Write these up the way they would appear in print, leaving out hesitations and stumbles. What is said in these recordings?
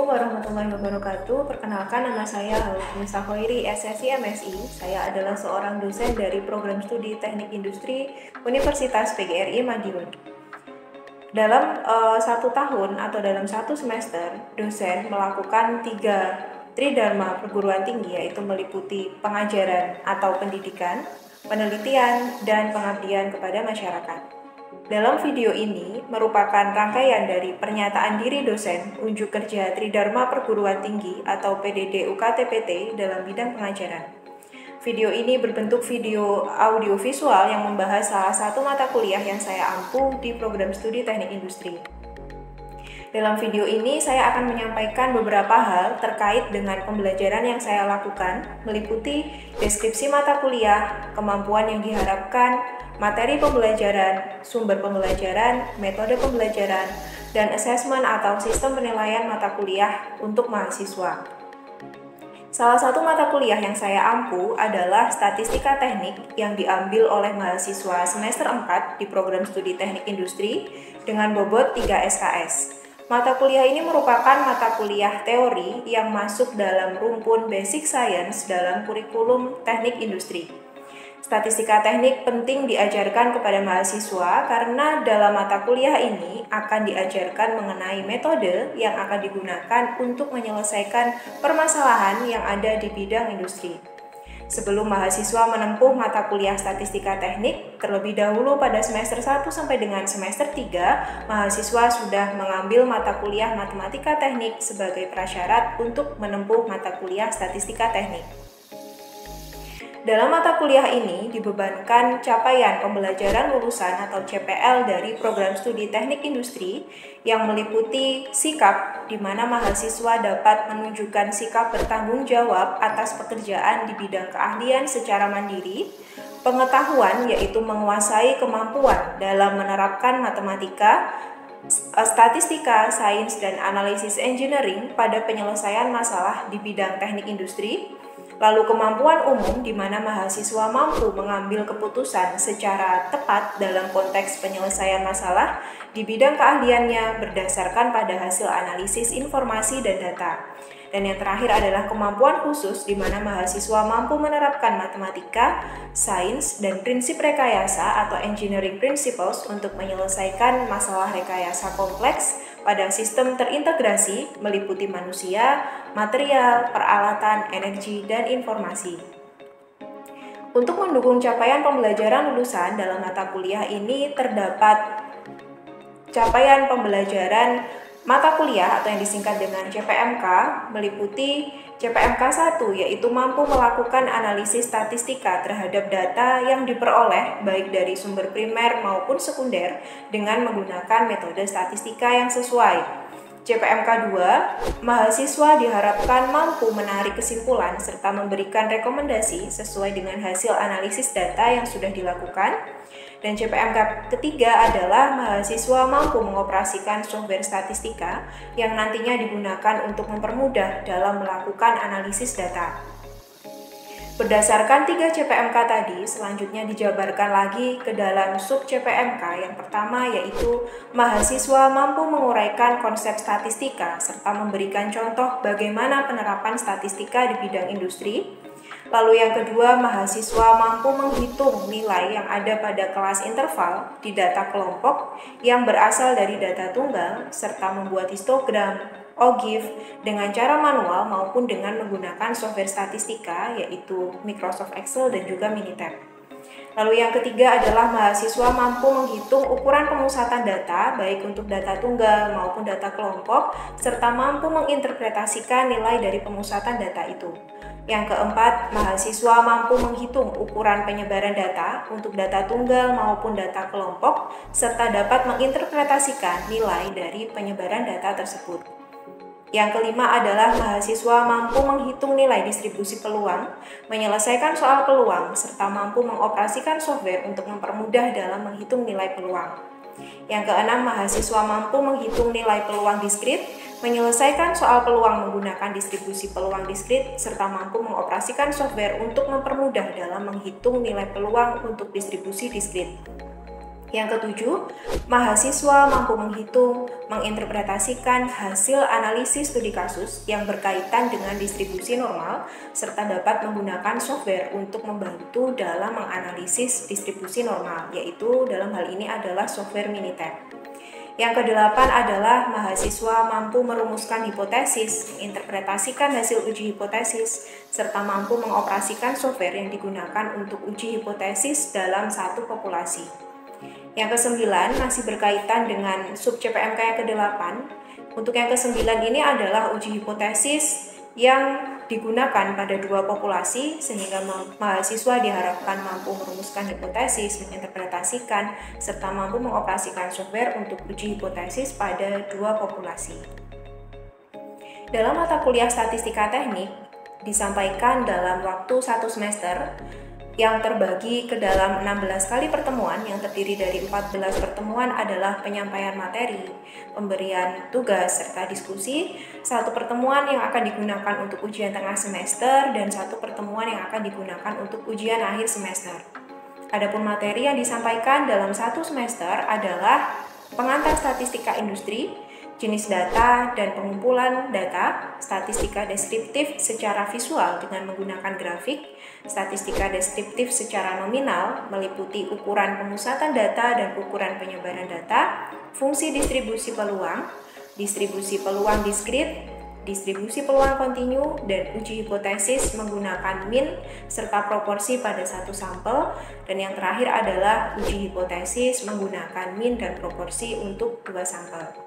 warahmatullahi wabarakatuh. Perkenalkan, nama saya Halnisa Khoiri, SSI MSI. Saya adalah seorang dosen dari program studi Teknik Industri Universitas PGRI Madiun. Dalam satu tahun atau dalam satu semester, dosen melakukan 3 tridharma perguruan tinggi, yaitu meliputi pengajaran atau pendidikan, penelitian, dan pengabdian kepada masyarakat. Dalam video ini merupakan rangkaian dari pernyataan diri dosen unjuk kerja Tridharma Perguruan Tinggi atau PDD UKT-PT dalam bidang pengajaran. Video ini berbentuk video audiovisual yang membahas salah satu mata kuliah yang saya ampu di program studi Teknik Industri. Dalam video ini saya akan menyampaikan beberapa hal terkait dengan pembelajaran yang saya lakukan, meliputi deskripsi mata kuliah, kemampuan yang diharapkan, materi pembelajaran, sumber pembelajaran, metode pembelajaran, dan asesmen atau sistem penilaian mata kuliah untuk mahasiswa. Salah satu mata kuliah yang saya ampu adalah Statistika Teknik yang diambil oleh mahasiswa semester 4 di program studi Teknik Industri dengan bobot 3 SKS. Mata kuliah ini merupakan mata kuliah teori yang masuk dalam rumpun Basic Science dalam kurikulum Teknik Industri. Statistika teknik penting diajarkan kepada mahasiswa karena dalam mata kuliah ini akan diajarkan mengenai metode yang akan digunakan untuk menyelesaikan permasalahan yang ada di bidang industri. Sebelum mahasiswa menempuh mata kuliah statistika teknik, terlebih dahulu pada semester 1 sampai dengan semester 3, mahasiswa sudah mengambil mata kuliah matematika teknik sebagai prasyarat untuk menempuh mata kuliah statistika teknik. Dalam mata kuliah ini dibebankan capaian pembelajaran lulusan atau CPL dari program studi Teknik Industri yang meliputi sikap, di mana mahasiswa dapat menunjukkan sikap bertanggung jawab atas pekerjaan di bidang keahlian secara mandiri, pengetahuan yaitu menguasai kemampuan dalam menerapkan matematika, statistika, sains, dan analisis engineering pada penyelesaian masalah di bidang teknik industri. Lalu kemampuan umum di mana mahasiswa mampu mengambil keputusan secara tepat dalam konteks penyelesaian masalah di bidang keahliannya berdasarkan pada hasil analisis informasi dan data. Dan yang terakhir adalah kemampuan khusus di mana mahasiswa mampu menerapkan matematika, sains, dan prinsip rekayasa atau engineering principles untuk menyelesaikan masalah rekayasa kompleks pada sistem terintegrasi meliputi manusia, material, peralatan, energi, dan informasi. Untuk mendukung capaian pembelajaran lulusan dalam mata kuliah ini terdapat capaian pembelajaran mata kuliah atau yang disingkat dengan CPMK meliputi CPMK 1 yaitu mampu melakukan analisis statistika terhadap data yang diperoleh baik dari sumber primer maupun sekunder dengan menggunakan metode statistika yang sesuai. CPMK 2, mahasiswa diharapkan mampu menarik kesimpulan serta memberikan rekomendasi sesuai dengan hasil analisis data yang sudah dilakukan. Dan CPMK ketiga adalah mahasiswa mampu mengoperasikan software statistika yang nantinya digunakan untuk mempermudah dalam melakukan analisis data. Berdasarkan 3 CPMK tadi, selanjutnya dijabarkan lagi ke dalam sub CPMK. Yang pertama yaitu mahasiswa mampu menguraikan konsep statistika serta memberikan contoh bagaimana penerapan statistika di bidang industri. Lalu yang kedua, mahasiswa mampu menghitung nilai yang ada pada kelas interval di data kelompok yang berasal dari data tunggal serta membuat histogram, OGIF dengan cara manual maupun dengan menggunakan software statistika yaitu Microsoft Excel dan juga Minitab. Lalu yang ketiga adalah mahasiswa mampu menghitung ukuran pemusatan data baik untuk data tunggal maupun data kelompok serta mampu menginterpretasikan nilai dari pemusatan data itu. Yang keempat, mahasiswa mampu menghitung ukuran penyebaran data untuk data tunggal maupun data kelompok serta dapat menginterpretasikan nilai dari penyebaran data tersebut. Yang kelima adalah mahasiswa mampu menghitung nilai distribusi peluang, menyelesaikan soal peluang, serta mampu mengoperasikan software untuk mempermudah dalam menghitung nilai peluang. Yang keenam, mahasiswa mampu menghitung nilai peluang diskrit, menyelesaikan soal peluang menggunakan distribusi peluang diskrit, serta mampu mengoperasikan software untuk mempermudah dalam menghitung nilai peluang untuk distribusi diskrit. Yang ketujuh, mahasiswa mampu menghitung, menginterpretasikan hasil analisis studi kasus yang berkaitan dengan distribusi normal, serta dapat menggunakan software untuk membantu dalam menganalisis distribusi normal, yaitu dalam hal ini adalah software Minitab. Yang kedelapan adalah mahasiswa mampu merumuskan hipotesis, menginterpretasikan hasil uji hipotesis, serta mampu mengoperasikan software yang digunakan untuk uji hipotesis dalam satu populasi. Yang kesembilan masih berkaitan dengan sub CPMK yang ke-8. Untuk yang ke-9 ini adalah uji hipotesis yang digunakan pada dua populasi, sehingga mahasiswa diharapkan mampu merumuskan hipotesis, menginterpretasikan, serta mampu mengoperasikan software untuk uji hipotesis pada dua populasi. Dalam mata kuliah statistika teknik, disampaikan dalam waktu 1 semester, yang terbagi ke dalam 16 kali pertemuan yang terdiri dari 14 pertemuan adalah penyampaian materi, pemberian tugas, serta diskusi, satu pertemuan yang akan digunakan untuk ujian tengah semester, dan satu pertemuan yang akan digunakan untuk ujian akhir semester. Adapun materi yang disampaikan dalam satu semester adalah pengantar statistika industri, jenis data dan pengumpulan data, statistika deskriptif secara visual dengan menggunakan grafik, statistika deskriptif secara nominal meliputi ukuran pemusatan data dan ukuran penyebaran data, fungsi distribusi peluang diskrit, distribusi peluang kontinu, dan uji hipotesis menggunakan min serta proporsi pada satu sampel, dan yang terakhir adalah uji hipotesis menggunakan min dan proporsi untuk dua sampel.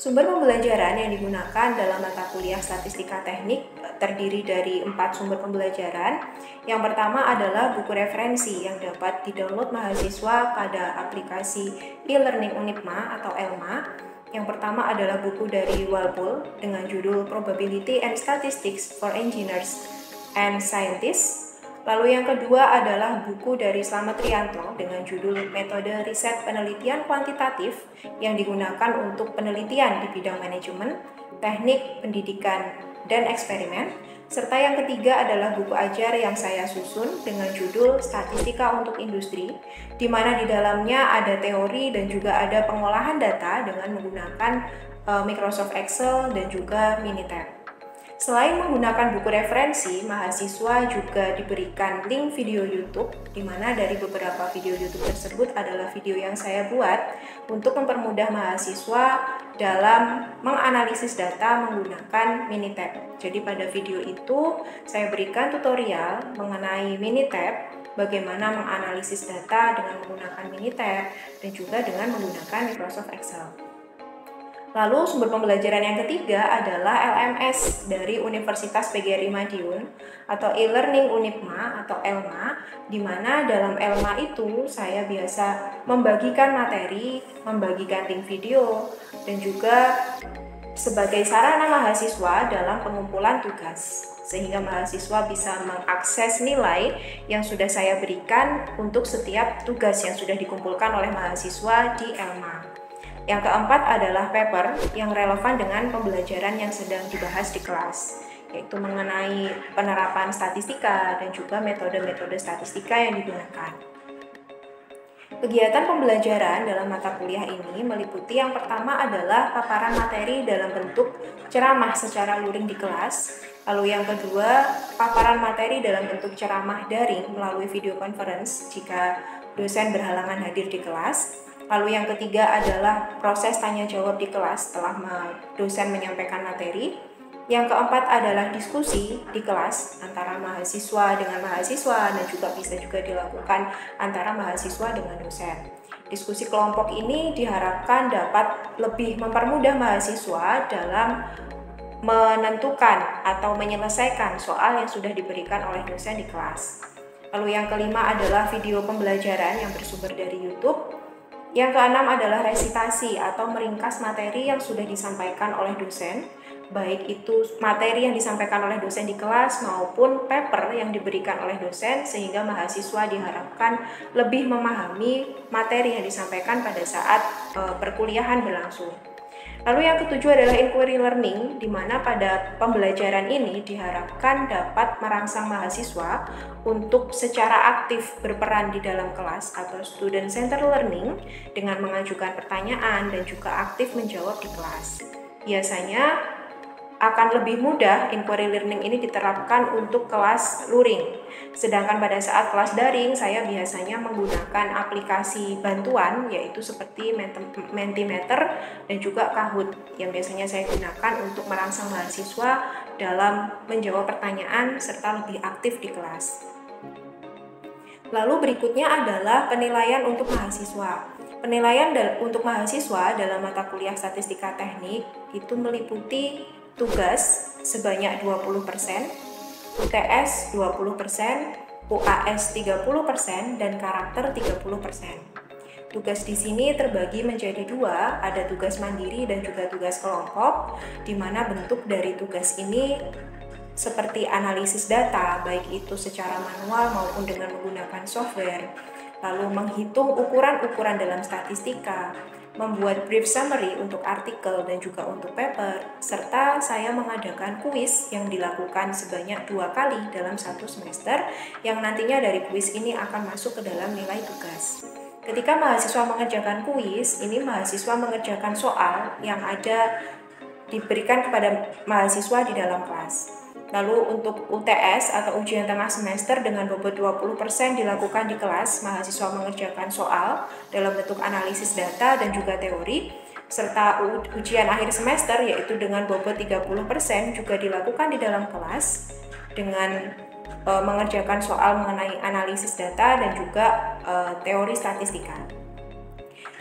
Sumber pembelajaran yang digunakan dalam mata kuliah statistika teknik terdiri dari 4 sumber pembelajaran. Yang pertama adalah buku referensi yang dapat didownload mahasiswa pada aplikasi e-learning Unipma atau ELMA. Yang pertama adalah buku dari Walpole dengan judul Probability and Statistics for Engineers and Scientists. Lalu yang kedua adalah buku dari Slamet Rianto dengan judul Metode Riset Penelitian Kuantitatif yang digunakan untuk penelitian di bidang manajemen, teknik, pendidikan, dan eksperimen. Serta yang ketiga adalah buku ajar yang saya susun dengan judul Statistika untuk Industri, di mana di dalamnya ada teori dan juga ada pengolahan data dengan menggunakan Microsoft Excel dan juga Minitab. Selain menggunakan buku referensi, mahasiswa juga diberikan link video YouTube, di mana dari beberapa video YouTube tersebut adalah video yang saya buat untuk mempermudah mahasiswa dalam menganalisis data menggunakan Minitab. Jadi pada video itu saya berikan tutorial mengenai Minitab, bagaimana menganalisis data dengan menggunakan Minitab dan juga dengan menggunakan Microsoft Excel. Lalu sumber pembelajaran yang ketiga adalah LMS dari Universitas PGRI Madiun atau e-learning Unipma atau ELMA, di mana dalam ELMA itu saya biasa membagikan materi, membagikan link video, dan juga sebagai sarana mahasiswa dalam pengumpulan tugas, sehingga mahasiswa bisa mengakses nilai yang sudah saya berikan untuk setiap tugas yang sudah dikumpulkan oleh mahasiswa di ELMA. Yang keempat adalah paper yang relevan dengan pembelajaran yang sedang dibahas di kelas, yaitu mengenai penerapan statistika dan juga metode-metode statistika yang digunakan. Kegiatan pembelajaran dalam mata kuliah ini meliputi yang pertama adalah paparan materi dalam bentuk ceramah secara luring di kelas, lalu yang kedua paparan materi dalam bentuk ceramah daring melalui video conference jika dosen berhalangan hadir di kelas. Lalu yang ketiga adalah proses tanya jawab di kelas setelah dosen menyampaikan materi. Yang keempat adalah diskusi di kelas antara mahasiswa dengan mahasiswa dan juga bisa juga dilakukan antara mahasiswa dengan dosen. Diskusi kelompok ini diharapkan dapat lebih mempermudah mahasiswa dalam menentukan atau menyelesaikan soal yang sudah diberikan oleh dosen di kelas. Lalu yang kelima adalah video pembelajaran yang bersumber dari YouTube. Yang keenam adalah resitasi atau meringkas materi yang sudah disampaikan oleh dosen, baik itu materi yang disampaikan oleh dosen di kelas maupun paper yang diberikan oleh dosen, sehingga mahasiswa diharapkan lebih memahami materi yang disampaikan pada saat perkuliahan berlangsung. Lalu yang ketujuh adalah inquiry learning, di mana pada pembelajaran ini diharapkan dapat merangsang mahasiswa untuk secara aktif berperan di dalam kelas atau student center learning dengan mengajukan pertanyaan dan juga aktif menjawab di kelas. Biasanya akan lebih mudah inquiry learning ini diterapkan untuk kelas luring. Sedangkan pada saat kelas daring, saya biasanya menggunakan aplikasi bantuan, yaitu seperti Mentimeter dan juga Kahoot, yang biasanya saya gunakan untuk merangsang mahasiswa dalam menjawab pertanyaan serta lebih aktif di kelas. Lalu berikutnya adalah penilaian untuk mahasiswa. Penilaian untuk mahasiswa dalam mata kuliah statistika teknik itu meliputi tugas sebanyak 20%, UTS 20%, UAS 30%, dan karakter 30%. Tugas di sini terbagi menjadi dua, ada tugas mandiri dan juga tugas kelompok, di mana bentuk dari tugas ini seperti analisis data, baik itu secara manual maupun dengan menggunakan software, lalu menghitung ukuran-ukuran dalam statistika, membuat brief summary untuk artikel dan juga untuk paper, serta saya mengadakan kuis yang dilakukan sebanyak 2 kali dalam satu semester, yang nantinya dari kuis ini akan masuk ke dalam nilai tugas. Ketika mahasiswa mengerjakan kuis, ini mahasiswa mengerjakan soal yang ada diberikan kepada mahasiswa di dalam kelas. Lalu untuk UTS atau ujian tengah semester dengan bobot 20% dilakukan di kelas, mahasiswa mengerjakan soal dalam bentuk analisis data dan juga teori, serta ujian akhir semester yaitu dengan bobot 30% juga dilakukan di dalam kelas dengan mengerjakan soal mengenai analisis data dan juga teori statistika.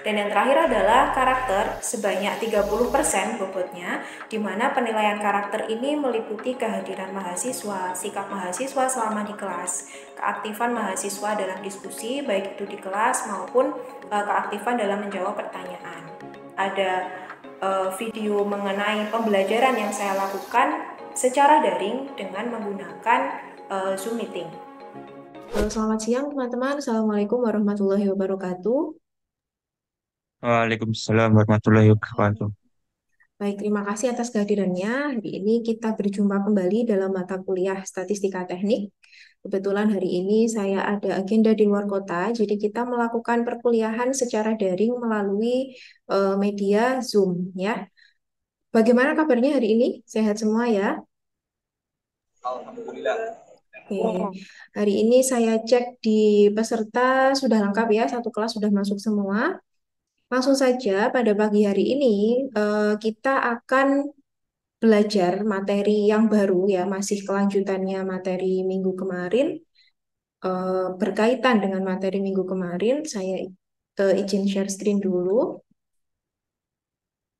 Dan yang terakhir adalah karakter sebanyak 30% bobotnya, di mana penilaian karakter ini meliputi kehadiran mahasiswa, sikap mahasiswa selama di kelas, keaktifan mahasiswa dalam diskusi, baik itu di kelas maupun keaktifan dalam menjawab pertanyaan. Ada video mengenai pembelajaran yang saya lakukan secara daring dengan menggunakan Zoom Meeting. Selamat siang teman-teman, Assalamualaikum warahmatullahi wabarakatuh. Waalaikumsalam warahmatullahi wabarakatuh. Baik, terima kasih atas kehadirannya. Hari ini kita berjumpa kembali dalam mata kuliah Statistika Teknik. Kebetulan hari ini saya ada agenda di luar kota, jadi kita melakukan perkuliahan secara daring melalui media Zoom, ya. Bagaimana kabarnya hari ini? Sehat semua ya? Alhamdulillah. Oke. Hari ini saya cek di peserta sudah lengkap ya, satu kelas sudah masuk semua. Langsung saja pada pagi hari ini kita akan belajar materi yang baru ya, masih kelanjutannya materi minggu kemarin. Berkaitan dengan materi minggu kemarin, saya izin share screen dulu.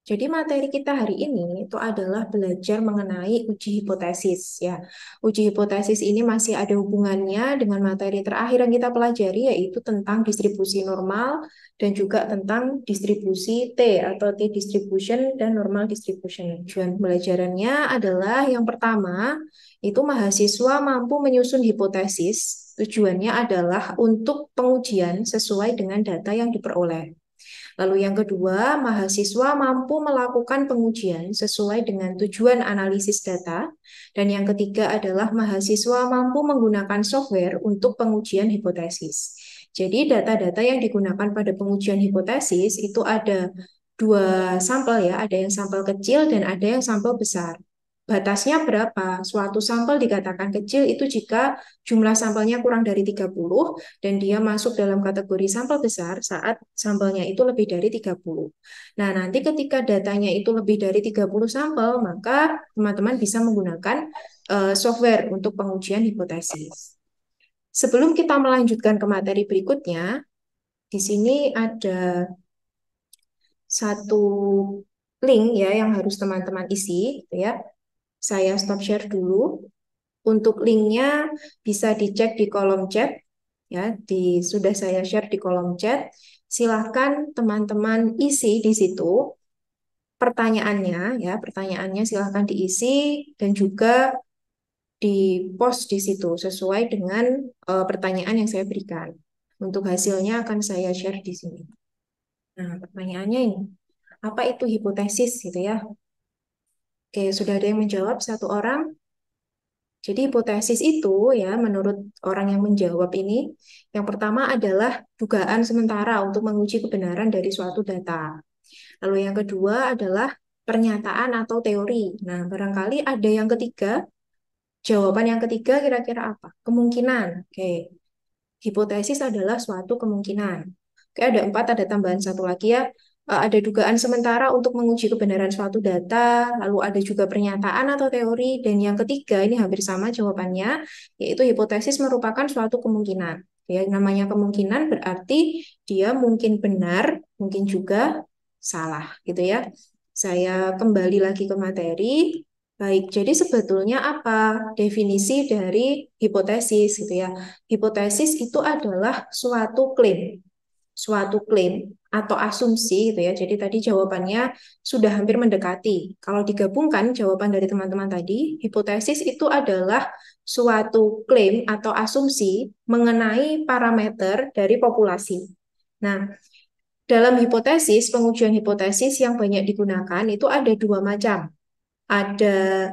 Jadi materi kita hari ini itu adalah belajar mengenai uji hipotesis ya. Uji hipotesis ini masih ada hubungannya dengan materi terakhir yang kita pelajari, yaitu tentang distribusi normal dan juga tentang distribusi T atau T distribution dan normal distribution. Tujuan pembelajarannya adalah yang pertama itu mahasiswa mampu menyusun hipotesis. Tujuannya adalah untuk pengujian sesuai dengan data yang diperoleh. Lalu yang kedua, mahasiswa mampu melakukan pengujian sesuai dengan tujuan analisis data. Dan yang ketiga adalah mahasiswa mampu menggunakan software untuk pengujian hipotesis. Jadi data-data yang digunakan pada pengujian hipotesis itu ada dua sampel ya, ada yang sampel kecil dan ada yang sampel besar. Batasnya berapa? Suatu sampel dikatakan kecil itu jika jumlah sampelnya kurang dari 30 dan dia masuk dalam kategori sampel besar saat sampelnya itu lebih dari 30. Nah, nanti ketika datanya itu lebih dari 30 sampel, maka teman-teman bisa menggunakan software untuk pengujian hipotesis. Sebelum kita melanjutkan ke materi berikutnya, di sini ada satu link ya yang harus teman-teman isi, gitu ya. Saya stop share dulu. Untuk linknya bisa dicek di kolom chat, ya. Sudah saya share di kolom chat. Silahkan teman-teman isi di situ pertanyaannya, ya. Pertanyaannya silahkan diisi dan juga di post di situ sesuai dengan pertanyaan yang saya berikan. Untuk hasilnya akan saya share di sini. Nah, pertanyaannya ini. Apa itu hipotesis gitu ya? Oke, sudah ada yang menjawab satu orang. Jadi hipotesis itu ya menurut orang yang menjawab ini, yang pertama adalah dugaan sementara untuk menguji kebenaran dari suatu data. Lalu yang kedua adalah pernyataan atau teori. Nah, barangkali ada yang ketiga. Jawaban yang ketiga kira-kira apa? Kemungkinan. Oke. Hipotesis adalah suatu kemungkinan. Oke, ada empat, ada tambahan satu lagi ya. Ada dugaan sementara untuk menguji kebenaran suatu data, lalu ada juga pernyataan atau teori, dan yang ketiga, ini hampir sama jawabannya, yaitu hipotesis merupakan suatu kemungkinan. Ya, namanya kemungkinan berarti dia mungkin benar, mungkin juga salah, gitu ya. Saya kembali lagi ke materi. Baik, jadi sebetulnya apa definisi dari hipotesis gitu ya? Hipotesis itu adalah suatu klaim atau asumsi gitu ya. Jadi tadi jawabannya sudah hampir mendekati. Kalau digabungkan jawaban dari teman-teman tadi, hipotesis itu adalah suatu klaim atau asumsi mengenai parameter dari populasi. Nah, dalam hipotesis, pengujian hipotesis yang banyak digunakan itu ada dua macam. Ada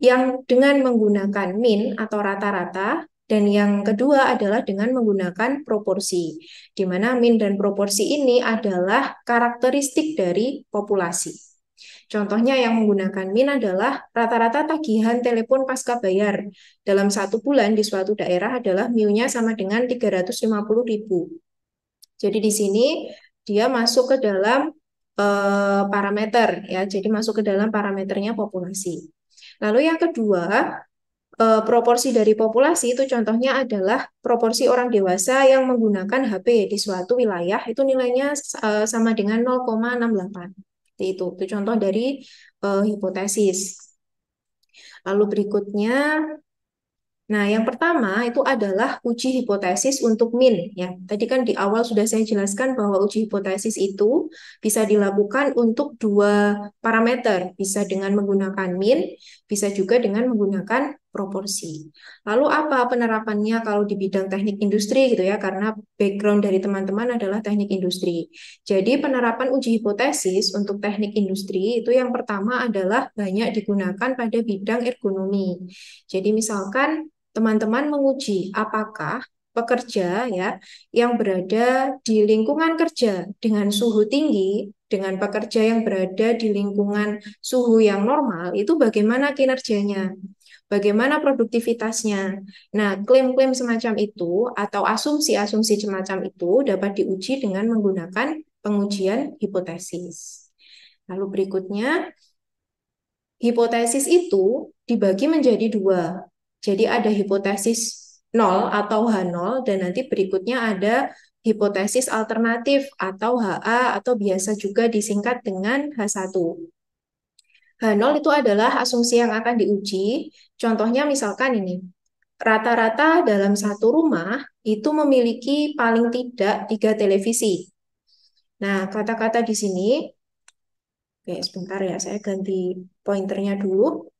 yang dengan menggunakan min atau rata-rata, dan yang kedua adalah dengan menggunakan proporsi, di mana min dan proporsi ini adalah karakteristik dari populasi. Contohnya yang menggunakan min adalah rata-rata tagihan telepon pasca bayar dalam satu bulan di suatu daerah adalah mu-nya sama dengan 350.000. Jadi di sini dia masuk ke dalam parameter ya, jadi masuk ke dalam parameternya populasi. Lalu yang kedua, proporsi dari populasi itu contohnya adalah proporsi orang dewasa yang menggunakan HP di suatu wilayah itu nilainya sama dengan 0,68. Itu contoh dari hipotesis. Lalu berikutnya, nah, yang pertama itu adalah uji hipotesis untuk min. Ya, tadi kan di awal sudah saya jelaskan bahwa uji hipotesis itu bisa dilakukan untuk dua parameter, bisa dengan menggunakan min, bisa juga dengan menggunakan proporsi. Lalu apa penerapannya kalau di bidang teknik industri gitu ya, karena background dari teman-teman adalah teknik industri. Jadi penerapan uji hipotesis untuk teknik industri itu yang pertama adalah banyak digunakan pada bidang ergonomi. Jadi misalkan teman-teman menguji apakah pekerja ya yang berada di lingkungan kerja dengan suhu tinggi dengan pekerja yang berada di lingkungan suhu yang normal itu bagaimana kinerjanya, bagaimana produktivitasnya. Nah, klaim-klaim semacam itu atau asumsi-asumsi semacam itu dapat diuji dengan menggunakan pengujian hipotesis. Lalu berikutnya, hipotesis itu dibagi menjadi dua. Jadi ada hipotesis nol atau H0 dan nanti berikutnya ada hipotesis alternatif atau HA atau biasa juga disingkat dengan H1. H0 itu adalah asumsi yang akan diuji. Contohnya misalkan ini, rata-rata dalam satu rumah itu memiliki paling tidak 3 televisi. Nah, kata-kata di sini, oke sebentar ya, saya ganti pointernya dulu.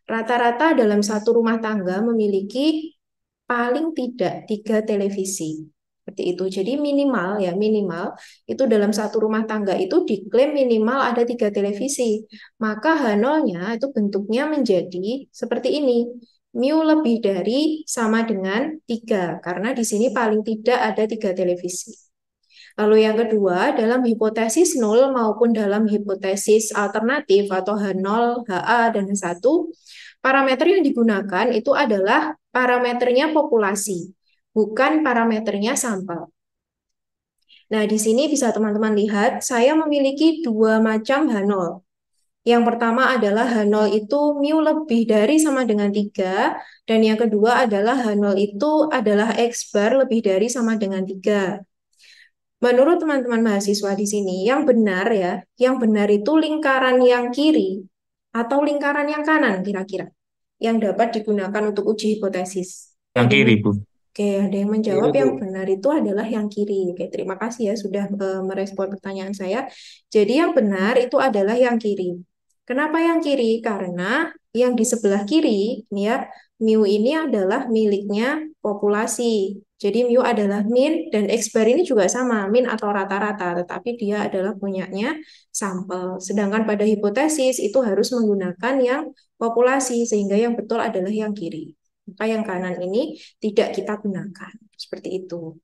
Rata-rata dalam satu rumah tangga memiliki paling tidak 3 televisi. Seperti itu. Jadi minimal ya, minimal itu dalam satu rumah tangga itu diklaim minimal ada 3 televisi. Maka H0-nya itu bentuknya menjadi seperti ini. Mu lebih dari sama dengan 3, karena di sini paling tidak ada 3 televisi. Lalu yang kedua, dalam hipotesis nol maupun dalam hipotesis alternatif atau H0, HA, dan H1, parameter yang digunakan itu adalah parameternya populasi, bukan parameternya sampel. Nah, di sini bisa teman-teman lihat, saya memiliki dua macam H0. Yang pertama adalah H0 itu mu lebih dari sama dengan 3, dan yang kedua adalah H0 itu adalah X bar lebih dari sama dengan 3. Menurut teman-teman mahasiswa di sini, yang benar ya, yang benar itu lingkaran yang kiri atau lingkaran yang kanan kira-kira yang dapat digunakan untuk uji hipotesis. Yang Ada yang kiri, Bu. Oke, ada yang menjawab Kiri, yang Bu. benar itu adalah yang kiri. Oke, terima kasih ya sudah merespon pertanyaan saya. Jadi yang benar itu adalah yang kiri. Kenapa yang kiri? Karena yang di sebelah kiri, ini ya, mu ini adalah miliknya populasi. Jadi mu adalah min dan X bar ini juga sama, min atau rata-rata, tetapi dia adalah punyanya sampel. Sedangkan pada hipotesis itu harus menggunakan yang populasi, sehingga yang betul adalah yang kiri. Maka yang kanan ini tidak kita gunakan. Seperti itu.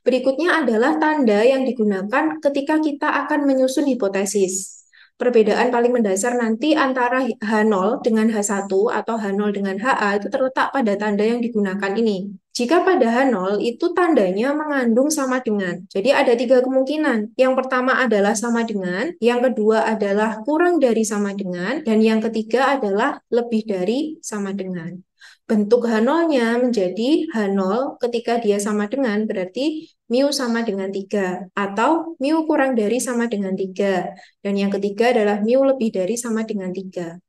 Berikutnya adalah tanda yang digunakan ketika kita akan menyusun hipotesis. Perbedaan paling mendasar nanti antara H0 dengan H1 atau H0 dengan HA itu terletak pada tanda yang digunakan ini. Jika pada H0 itu tandanya mengandung sama dengan. Jadi ada tiga kemungkinan. Yang pertama adalah sama dengan, yang kedua adalah kurang dari sama dengan, dan yang ketiga adalah lebih dari sama dengan. Bentuk H0-nya menjadi H0 ketika dia sama dengan berarti mu sama dengan 3 atau mu kurang dari sama dengan 3. Dan yang ketiga adalah mu lebih dari sama dengan 3.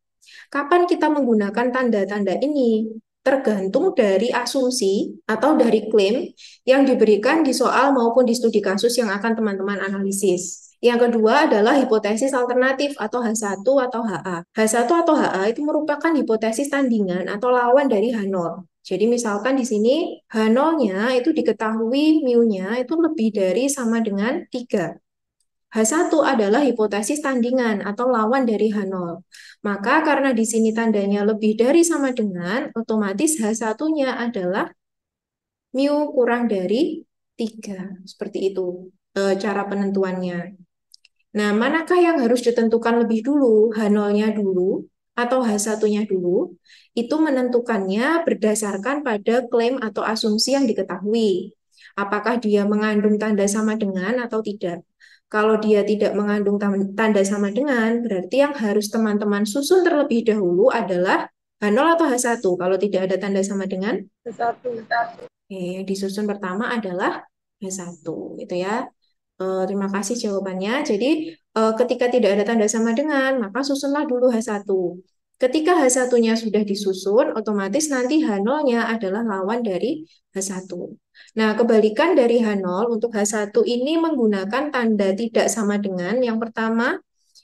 Kapan kita menggunakan tanda-tanda ini? Tergantung dari asumsi atau dari klaim yang diberikan di soal maupun di studi kasus yang akan teman-teman analisis. Yang kedua adalah hipotesis alternatif atau H1 atau HA. H1 atau HA itu merupakan hipotesis tandingan atau lawan dari H0. Jadi misalkan di sini H0-nya itu diketahui mu-nya itu lebih dari sama dengan 3. H1 adalah hipotesis tandingan atau lawan dari H0. Maka karena di sini tandanya lebih dari sama dengan, otomatis H1-nya adalah mu kurang dari 3. Seperti itu cara penentuannya. Nah, manakah yang harus ditentukan lebih dulu? H0-nya dulu atau H1-nya dulu? Itu menentukannya berdasarkan pada klaim atau asumsi yang diketahui. Apakah dia mengandung tanda sama dengan atau tidak? Kalau dia tidak mengandung tanda sama dengan, berarti yang harus teman-teman susun terlebih dahulu adalah H0 atau H1. Kalau tidak ada tanda sama dengan, Satu. yang disusun pertama adalah H1, gitu ya. Terima kasih jawabannya. Jadi, ketika tidak ada tanda sama dengan, maka susunlah dulu H1. Ketika H1-nya sudah disusun, otomatis nanti H0-nya adalah lawan dari H1. Nah, kebalikan dari H0 untuk H1 ini menggunakan tanda tidak sama dengan yang pertama,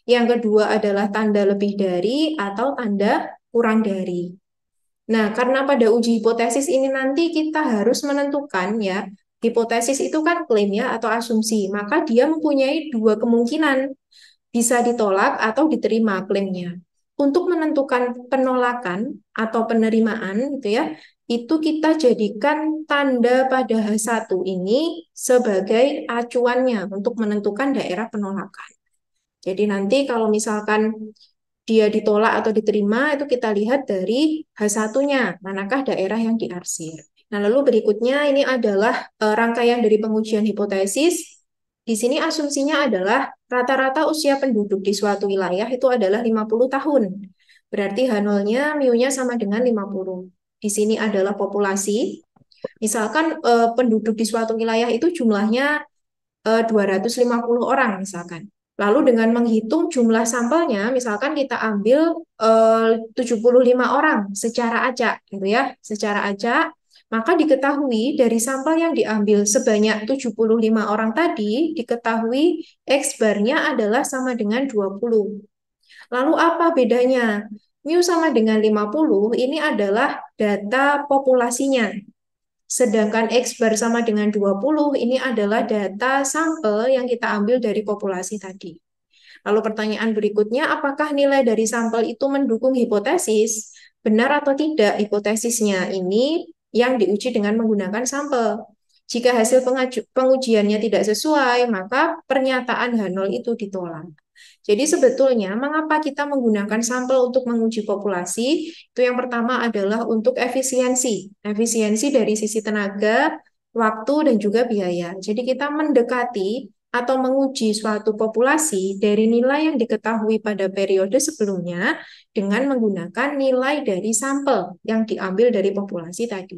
yang kedua adalah tanda lebih dari atau tanda kurang dari. Nah, karena pada uji hipotesis ini nanti kita harus menentukan ya, hipotesis itu kan klaim ya atau asumsi, maka dia mempunyai dua kemungkinan, bisa ditolak atau diterima klaimnya. Untuk menentukan penolakan atau penerimaan gitu ya, itu kita jadikan tanda pada H1 ini sebagai acuannya untuk menentukan daerah penolakan. Jadi nanti kalau misalkan dia ditolak atau diterima, itu kita lihat dari H1-nya, manakah daerah yang diarsir. Nah, lalu berikutnya ini adalah rangkaian dari pengujian hipotesis. Di sini asumsinya adalah rata-rata usia penduduk di suatu wilayah itu adalah 50 tahun. Berarti H0-nya, mu-nya sama dengan 50. Di sini adalah populasi. Misalkan penduduk di suatu wilayah itu jumlahnya 250 orang misalkan. Lalu dengan menghitung jumlah sampelnya, misalkan kita ambil 75 orang secara acak, gitu ya, secara acak, maka diketahui dari sampel yang diambil sebanyak 75 orang tadi, diketahui X bar-nya adalah sama dengan 20. Lalu apa bedanya? Mu sama dengan 50, ini adalah data populasinya. Sedangkan X bar sama dengan 20, ini adalah data sampel yang kita ambil dari populasi tadi. Lalu pertanyaan berikutnya, apakah nilai dari sampel itu mendukung hipotesis? Benar atau tidak hipotesisnya ini yang diuji dengan menggunakan sampel. Jika hasil pengujiannya tidak sesuai, maka pernyataan H0 itu ditolak. Jadi sebetulnya mengapa kita menggunakan sampel untuk menguji populasi? Itu yang pertama adalah untuk efisiensi. Efisiensi dari sisi tenaga, waktu, dan juga biaya. Jadi kita mendekati atau menguji suatu populasi dari nilai yang diketahui pada periode sebelumnya dengan menggunakan nilai dari sampel yang diambil dari populasi tadi.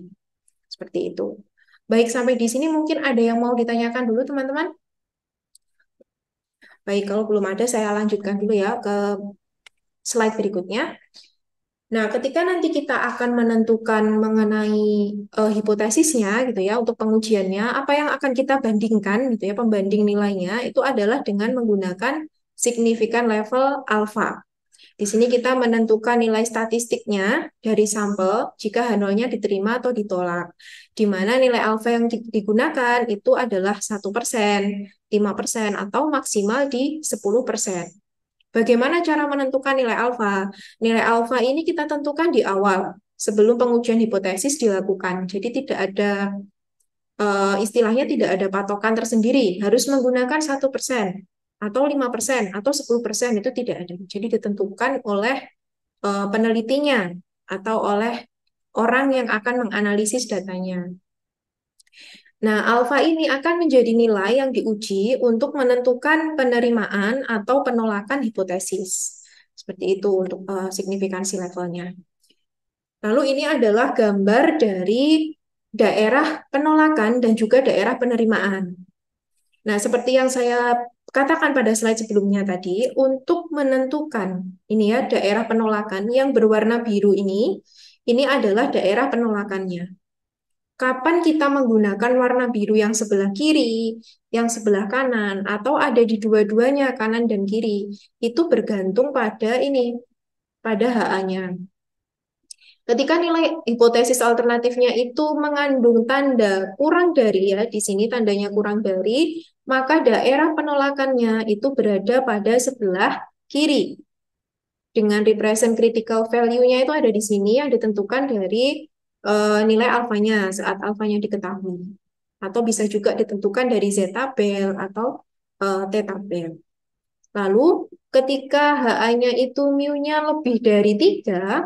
Seperti itu. Baik, sampai di sini mungkin ada yang mau ditanyakan dulu teman-teman? Baik, kalau belum ada saya lanjutkan dulu ya ke slide berikutnya. Nah, ketika nanti kita akan menentukan mengenai hipotesisnya gitu ya untuk pengujiannya, apa yang akan kita bandingkan gitu ya, pembanding nilainya itu adalah dengan menggunakan signifikan level alfa. Di sini kita menentukan nilai statistiknya dari sampel jika H0-nya diterima atau ditolak. Di mana nilai alfa yang digunakan itu adalah 1%, 5%, atau maksimal di 10%. Bagaimana cara menentukan nilai alfa? Nilai alfa ini kita tentukan di awal, sebelum pengujian hipotesis dilakukan. Jadi tidak ada istilahnya tidak ada patokan tersendiri, harus menggunakan 1% atau 5% atau 10% itu tidak ada. Jadi ditentukan oleh penelitinya atau oleh orang yang akan menganalisis datanya. Nah, alfa ini akan menjadi nilai yang diuji untuk menentukan penerimaan atau penolakan hipotesis. Seperti itu untuk signifikansi levelnya. Lalu ini adalah gambar dari daerah penolakan dan juga daerah penerimaan. Nah, seperti yang saya katakan pada slide sebelumnya tadi, untuk menentukan ini ya daerah penolakan yang berwarna biru ini adalah daerah penolakannya. Kapan kita menggunakan warna biru yang sebelah kiri, yang sebelah kanan, atau ada di dua-duanya kanan dan kiri, itu bergantung pada ini, pada HA-nya. Ketika nilai hipotesis alternatifnya itu mengandung tanda kurang dari ya, di sini tandanya kurang dari, maka daerah penolakannya itu berada pada sebelah kiri. Dengan represent critical value-nya itu ada di sini yang ditentukan dari nilai alfanya saat alfanya diketahui. Atau bisa juga ditentukan dari z-tabel atau t-tabel. Lalu ketika HA-nya itu mu-nya lebih dari 3,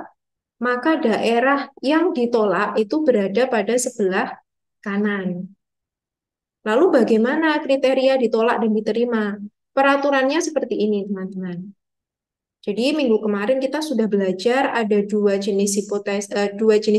maka daerah yang ditolak itu berada pada sebelah kanan. Lalu bagaimana kriteria ditolak dan diterima? Peraturannya seperti ini, teman-teman. Jadi minggu kemarin kita sudah belajar ada dua jenis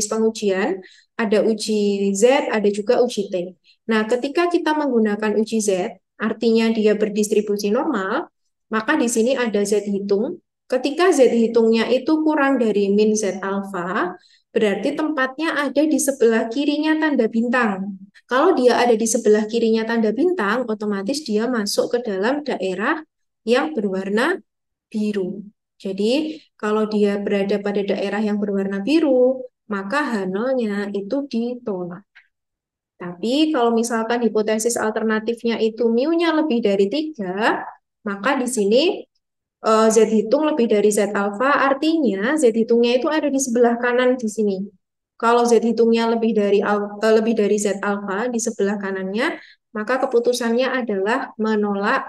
pengujian, ada uji Z, ada juga uji T. Nah, ketika kita menggunakan uji Z, artinya dia berdistribusi normal, maka di sini ada Z hitung. Ketika Z hitungnya itu kurang dari min Z alfa, berarti tempatnya ada di sebelah kirinya tanda bintang. Kalau dia ada di sebelah kirinya tanda bintang, otomatis dia masuk ke dalam daerah yang berwarna biru. Jadi, kalau dia berada pada daerah yang berwarna biru, maka H0-nya itu ditolak. Tapi kalau misalkan hipotesis alternatifnya itu mu-nya lebih dari 3, maka di sini Z hitung lebih dari Z alfa, artinya Z hitungnya itu ada di sebelah kanan di sini. Kalau Z hitungnya lebih dari Z alfa di sebelah kanannya, maka keputusannya adalah menolak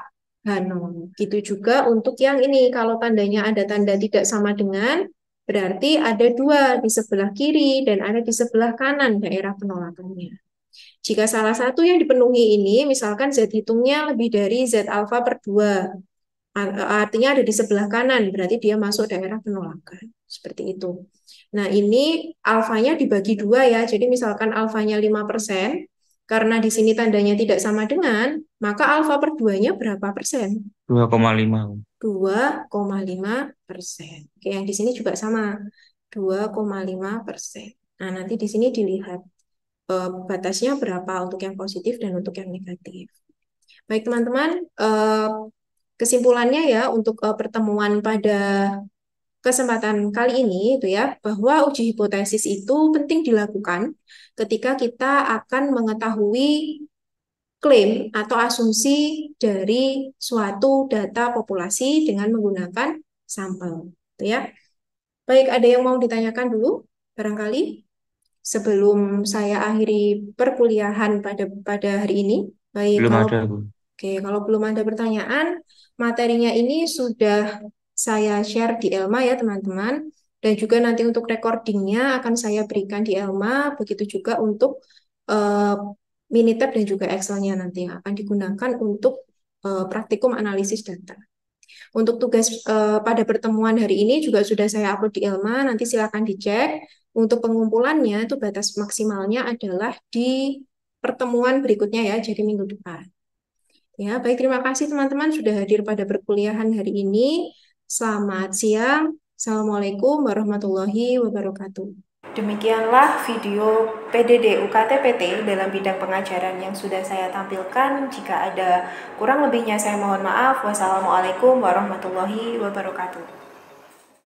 H0. Gitu juga untuk yang ini, kalau tandanya ada tanda tidak sama dengan, berarti ada dua di sebelah kiri dan ada di sebelah kanan daerah penolakannya. Jika salah satu yang dipenuhi ini, misalkan Z hitungnya lebih dari Z alfa per 2, artinya ada di sebelah kanan, berarti dia masuk daerah penolakan. Seperti itu. Nah, ini alfanya dibagi dua ya. Jadi misalkan alfanya 5%, karena di sini tandanya tidak sama dengan, maka alfa per 2-nya berapa persen? 2,5. 2,5%. Oke, yang di sini juga sama, 2,5%. Nah, nanti di sini dilihat batasnya berapa untuk yang positif dan untuk yang negatif. Baik, teman-teman, kesimpulannya ya untuk pertemuan pada kesempatan kali ini itu ya bahwa uji hipotesis itu penting dilakukan ketika kita akan mengetahui klaim atau asumsi dari suatu data populasi dengan menggunakan sampel, gitu ya. Baik, ada yang mau ditanyakan dulu barangkali sebelum saya akhiri perkuliahan pada hari ini. Baik, Belum kalau ada, Bu. Oke, kalau belum ada pertanyaan, materinya ini sudah saya share di Elma ya teman-teman. Dan juga nanti untuk recordingnya akan saya berikan di Elma, begitu juga untuk eh, Minitab dan juga Excel-nya nanti yang akan digunakan untuk praktikum analisis data. Untuk tugas pada pertemuan hari ini juga sudah saya upload di Elma, nanti silakan dicek. Untuk pengumpulannya itu batas maksimalnya adalah di pertemuan berikutnya ya, jadi minggu depan. Ya, baik, terima kasih teman-teman sudah hadir pada perkuliahan hari ini. Selamat siang. Assalamualaikum warahmatullahi wabarakatuh. Demikianlah video PDD UKT-PT dalam bidang pengajaran yang sudah saya tampilkan. Jika ada kurang lebihnya saya mohon maaf. Wassalamualaikum warahmatullahi wabarakatuh.